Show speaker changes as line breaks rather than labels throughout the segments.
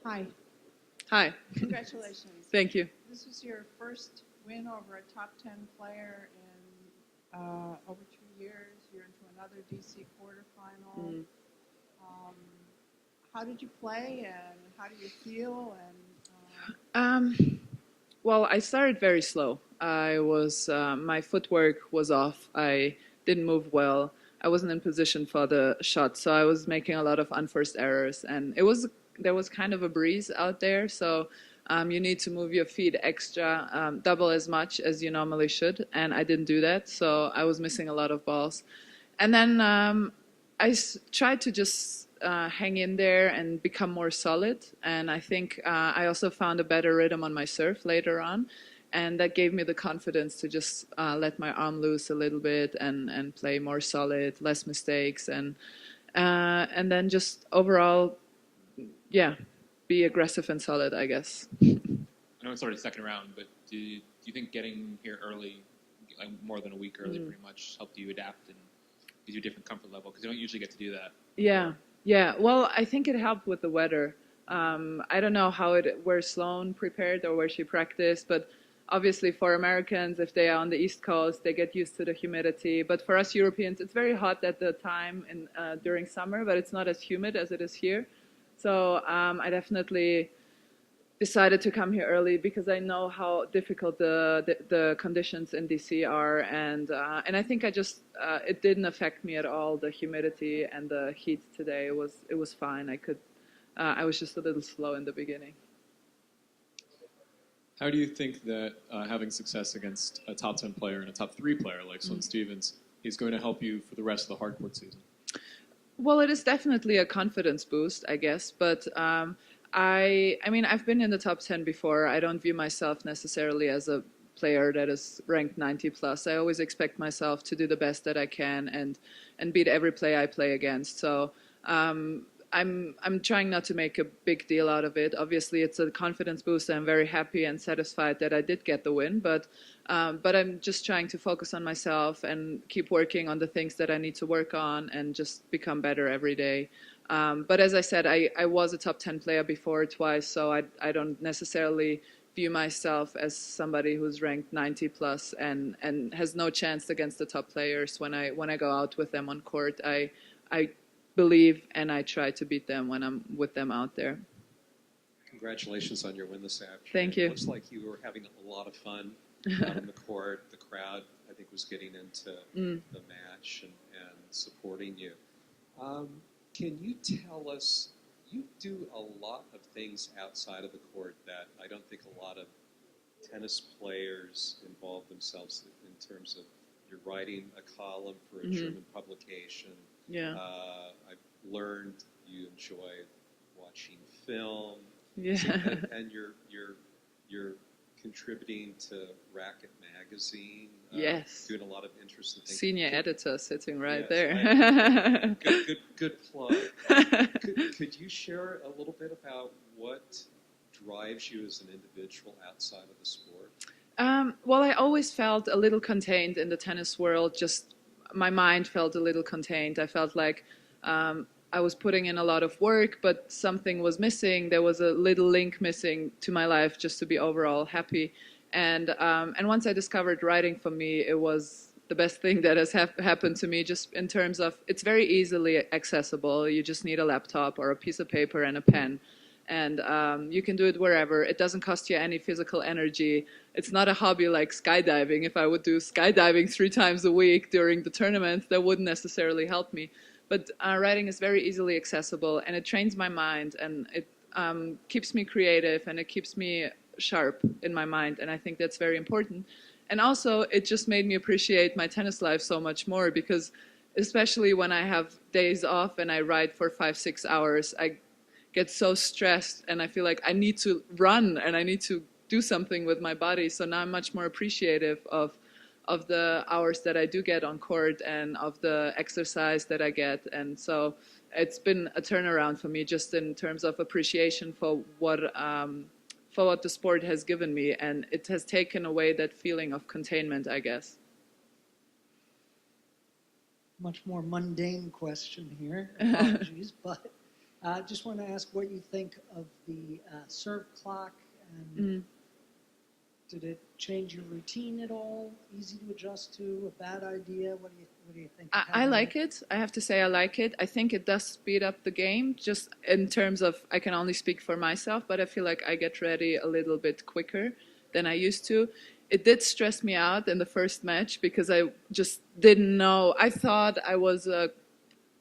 Hi,
Hi.
congratulations.
Thank you.
This was your first win over a top 10 player in over 2 years. You're into another DC quarterfinal.
Mm.
Um, how did you play and how do you feel?
Um, well, I started very slow. My footwork was off. I didn't move well. I wasn't in position for the shot, so I was making a lot of unforced errors, and there was kind of a breeze out there, so you need to move your feet extra, double as much as you normally should, and I didn't do that, so I was missing a lot of balls. And then tried to just hang in there and become more solid. And I think I also found a better rhythm on my serve later on. And that gave me the confidence to just let my arm loose a little bit and play more solid, less mistakes, and then just overall, yeah, be aggressive and solid, I guess.
I know it's already second round, but do you think getting here early, like more than a week early, pretty much helped you adapt and gives you a different comfort level? Because you don't usually get to do that.
Yeah, yeah. Well, I think it helped with the weather. I don't know where Sloan prepared or where she practiced, but obviously for Americans, if they are on the East Coast, they get used to the humidity. But for us Europeans, it's very hot at the time during summer, but it's not as humid as it is here. So I definitely decided to come here early because I know how difficult the conditions in DC are, and I think it didn't affect me at all. The humidity and the heat today it was fine. I was just a little slow in the beginning.
How do you think that having success against a top 10 player and a top 3 player like Sloane Stephens is going to help you for the rest of the hardcourt season?
Well, it is definitely a confidence boost, I guess, but I mean, I've been in the top 10 before. I don't view myself necessarily as a player that is ranked 90 plus. I always expect myself to do the best that I can and beat every play I play against. So I'm trying not to make a big deal out of it. Obviously, it's a confidence boost. I'm very happy and satisfied that I did get the win, but I'm just trying to focus on myself and keep working on the things that I need to work on and just become better every day. But as I said, I was a top 10 player before twice, so I don't necessarily view myself as somebody who's ranked 90 plus and has no chance against the top players. When I go out with them on court, I believe and I try to beat them when I'm with them out there.
Congratulations on your win this afternoon.
Thank you.
It looks like you were having a lot of fun out on the court. The crowd, I think, was getting into the match and supporting you. Can you tell us, you do a lot of things outside of the court that I don't think a lot of tennis players involve themselves in terms of you're writing a column for a German publication.
Yeah.
I've learned you enjoy watching film.
Yeah.
So, and you're contributing to Racket Magazine.
Yes.
Doing a lot of interesting things.
Senior editor sitting right
Yes,
there.
Good plug. Could you share a little bit about what drives you as an individual outside of the sport?
Well, I always felt a little contained in the tennis world. Just my mind felt a little contained. I felt like I was putting in a lot of work, but something was missing. There was a little link missing to my life just to be overall happy. And once I discovered writing, for me, it was the best thing that has happened to me, just in terms of it's very easily accessible. You just need a laptop or a piece of paper and a pen. And you can do it wherever. It doesn't cost you any physical energy. It's not a hobby like skydiving. If I would do skydiving 3 times a week during the tournaments, that wouldn't necessarily help me. But writing is very easily accessible, and it trains my mind, and it keeps me creative, and it keeps me sharp in my mind, and I think that's very important. And also, it just made me appreciate my tennis life so much more, because especially when I have days off and I write for 5-6 hours, I get so stressed and I feel like I need to run and I need to do something with my body. So now I'm much more appreciative of the hours that I do get on court and of the exercise that I get. And so it's been a turnaround for me, just in terms of appreciation for what the sport has given me, and it has taken away that feeling of containment, I guess.
Much more mundane question here. Apologies, but
Just want to ask what you think of the serve clock, and did it change your routine at all? Easy to adjust to? A bad idea? What do you think?
I like it. I have to say I like it. I think it does speed up the game, just in terms of, I can only speak for myself, but I feel like I get ready a little bit quicker than I used to. It did stress me out in the first match because I just didn't know. I thought I was a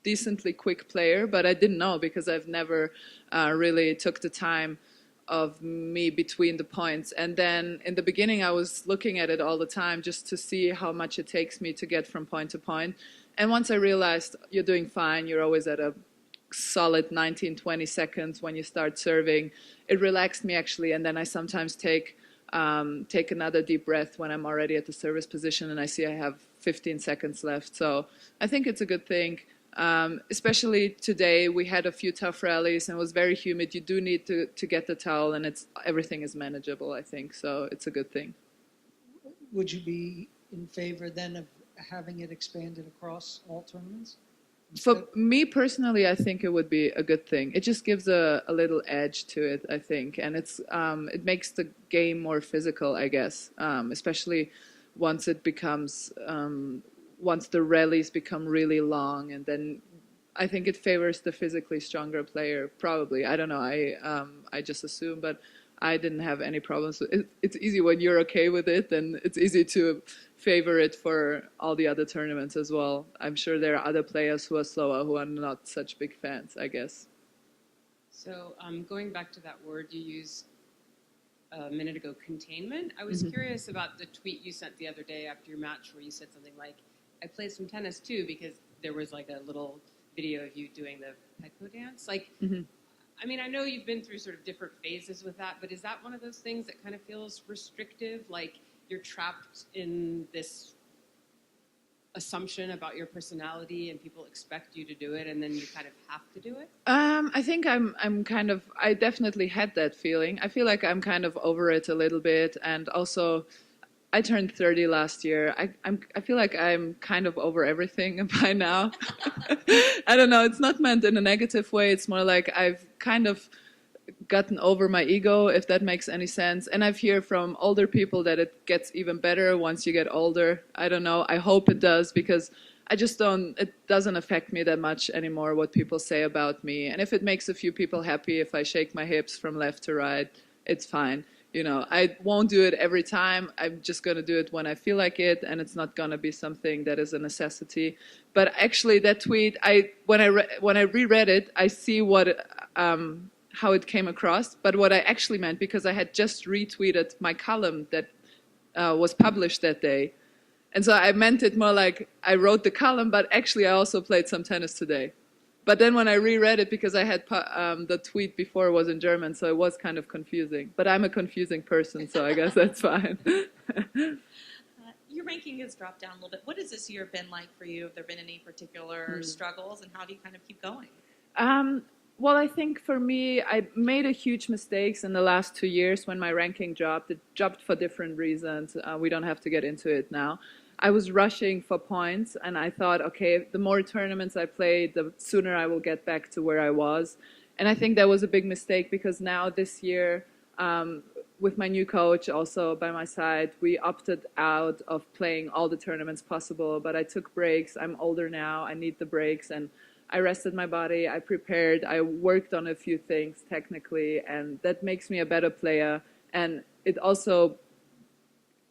decently quick player, but I didn't know because I've never really took the time of me between the points. And then in the beginning, I was looking at it all the time just to see how much it takes me to get from point to point. And once I realized you're doing fine, you're always at a solid 19, 20 seconds when you start serving, it relaxed me actually. And then I sometimes take another deep breath when I'm already at the service position and I see I have 15 seconds left. So I think it's a good thing. Especially today, we had a few tough rallies and it was very humid. You do need to get the towel, and everything is manageable, I think. So it's a good thing.
Would you be in favor then of having it expanded across all tournaments?
For me personally, I think it would be a good thing. It just gives a little edge to it, I think, and it makes the game more physical, I guess, especially once it becomes. Once the rallies become really long, and then I think it favors the physically stronger player, probably. I don't know, I just assume, but I didn't have any problems. It's easy when you're okay with it, and it's easy to favor it for all the other tournaments as well. I'm sure there are other players who are slower, who are not such big fans, I guess.
So going back to that word you used a minute ago, containment, I was curious about the tweet you sent the other day after your match where you said something like, I played some tennis too, because there was like a little video of you doing the Petko dance. Like, I mean, I know you've been through sort of different phases with that, but is that one of those things that kind of feels restrictive? Like you're trapped in this assumption about your personality and people expect you to do it and then you kind of have to do it?
I think I definitely had that feeling. I feel like I'm kind of over it a little bit, and also I turned 30 last year. I feel like I'm kind of over everything by now. I don't know. It's not meant in a negative way. It's more like I've kind of gotten over my ego, if that makes any sense. And I've heard from older people that it gets even better once you get older. I don't know. I hope it does, because it doesn't affect me that much anymore what people say about me. And if it makes a few people happy, if I shake my hips from left to right, it's fine. You know, I won't do it every time. I'm just going to do it when I feel like it, and it's not going to be something that is a necessity. But actually, that tweet, when I reread it, I see how it came across. But what I actually meant, because I had just retweeted my column that was published that day, and so I meant it more like I wrote the column, but actually I also played some tennis today. But then when I reread it, because I had the tweet before was in German, so it was kind of confusing. But I'm a confusing person, so I guess that's fine.
Your ranking has dropped down a little bit. What has this year been like for you? Have there been any particular struggles, and how do you kind of keep going?
Well, I think for me, I made a huge mistakes in the last 2 years when my ranking dropped. It dropped for different reasons. We don't have to get into it now. I was rushing for points, and I thought, okay, the more tournaments I played, the sooner I will get back to where I was. And I think that was a big mistake, because now this year, with my new coach also by my side, we opted out of playing all the tournaments possible, but I took breaks. I'm older now. I need the breaks, and I rested my body. I prepared. I worked on a few things technically, and that makes me a better player. And it also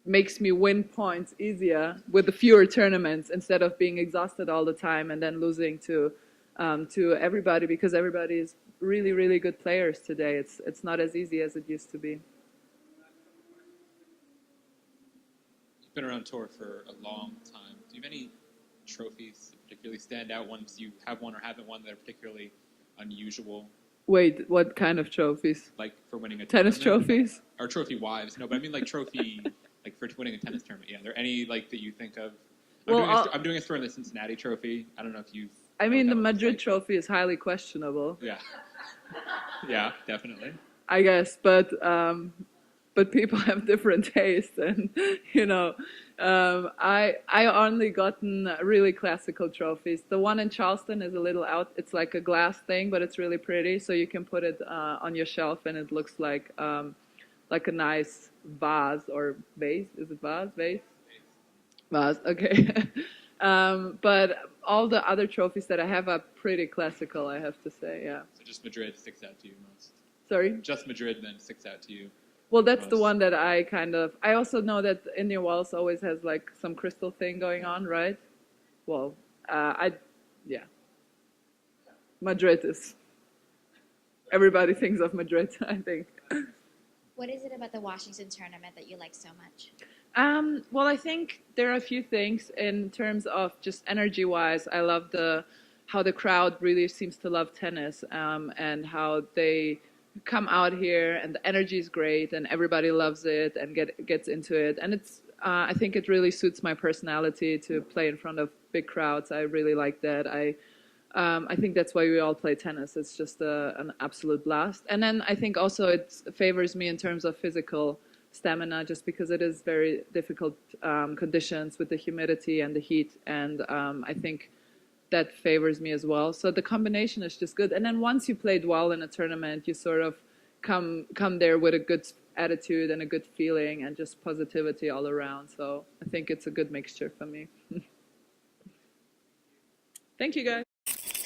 makes me win points easier with the fewer tournaments, instead of being exhausted all the time and then losing to everybody, because everybody is really, really good players today. It's not as easy as it used to be.
You've been around tour for a long time. Do you have any trophies that particularly stand out, ones you have won or haven't won that are particularly unusual?
Wait, what kind of trophies?
Like for winning a
tennis
tournament?
Trophies?
Or trophy wives? No, but I mean like trophy, like for winning a tennis tournament. Yeah, are there any like that you think of? I'm doing a story on the Cincinnati Trophy. I don't know if you've.
I mean, the Madrid Trophy is highly questionable.
Yeah. Yeah, definitely.
I guess, but but people have different tastes, and I only gotten really classical trophies. The one in Charleston is a little out. It's like a glass thing, but it's really pretty, so you can put it on your shelf, and it looks like a nice vase or vase. Is it vase? Vase? Vase. Okay. But all the other trophies that I have are pretty classical, I have to say. Yeah.
So just Madrid sticks out to you most.
Sorry?
Just Madrid then sticks out to you.
Well, that's the
most.
one that I also know that Indian Wells always has like some crystal thing going on, right? Well, yeah. Madrid is, everybody thinks of Madrid, I think.
What is it about the Washington tournament that you like so much?
Well, I think there are a few things in terms of just energy-wise. I love how the crowd really seems to love tennis, and how they come out here and the energy is great and everybody loves it and gets into it. And I think it really suits my personality to play in front of big crowds. I really like that. I think that's why we all play tennis. It's just an absolute blast. And then I think also it favors me in terms of physical stamina, just because it is very difficult conditions with the humidity and the heat. And I think that favors me as well. So the combination is just good. And then once you played well in a tournament, you sort of come there with a good attitude and a good feeling and just positivity all around. So I think it's a good mixture for me. Thank you, guys.